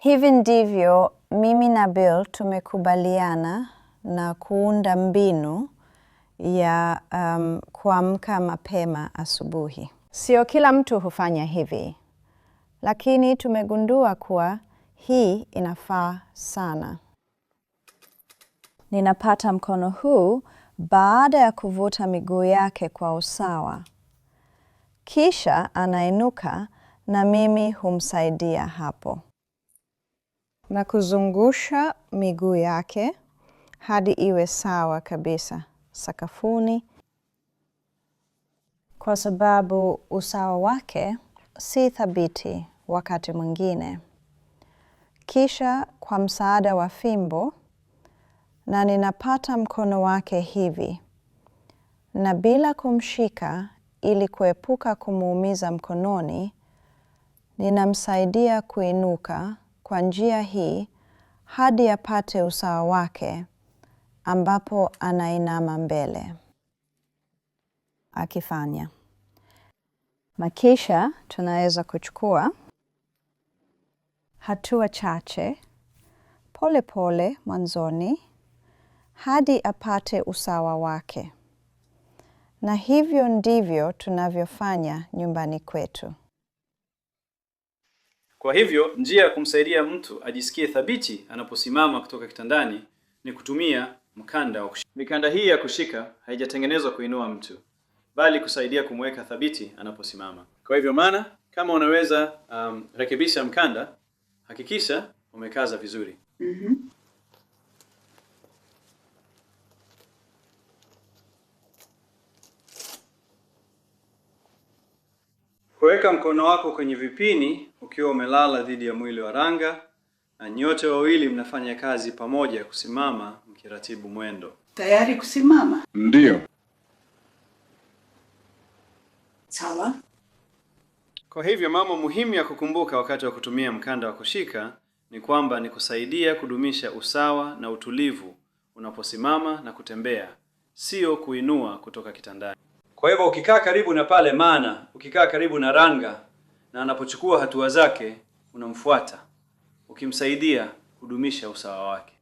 Hivi ndivyo mimi na Bill tumekubaliana na kuunda mbinu ya kuamka mapema asubuhi. Sio kila mtu hufanya hivi, lakini tumegundua kuwa hii inafaa sana. Ninapata mkono huu baada ya kuvuta miguu yake kwa usawa. Kisha anainuka na mimi humsaidia hapo. Na kuzungusha miguu yake hadi iwe sawa kabisa sakafuni, kwa sababu usawa wake si thabiti wakati mwingine. Kisha kwa msaada wa fimbo, na ninapata mkono wake hivi, na bila kumshika ili kuepuka kumuumiza mkononi, ninamsaidia kuinuka kwa njia hii hadi apate usawa wake, ambapo anainama mbele. Akifanya. Na kisha tunaweza kuchukua hatua chache, pole pole mwanzoni, hadi apate usawa wake. Na hivyo ndivyo tunavyofanya nyumbani kwetu. Kwa hivyo, njia ya kumsaidia mtu ajisikie thabiti anaposimama kutoka kitandani ni kutumia mkanda wa kushika. Mikanda hii ya kushika haijatengenezwa kuinua mtu, bali kusaidia kumweka thabiti anaposimama. Kwa hivyo kama unaweza rekebisha mkanda, hakikisha umekaza vizuri. Kuweka mkono wako kwenye vipini ukiwa umelala dhidi ya mwili wa Ranga, na nyote wawili mnafanya kazi pamoja kusimama mkiratibu mwendo. Tayari kusimama? Ndiyo. Sawa. Kwa hivyo mambo muhimu ya kukumbuka wakati wa kutumia mkanda wa kushika ni kwamba ni kusaidia kudumisha usawa na utulivu unaposimama na kutembea, sio kuinua kutoka kitandani. Kwa hivyo ukikaa karibu na pale ukikaa karibu na Ranga na anapochukua hatua zake, unamfuata ukimsaidia kudumisha usawa wake.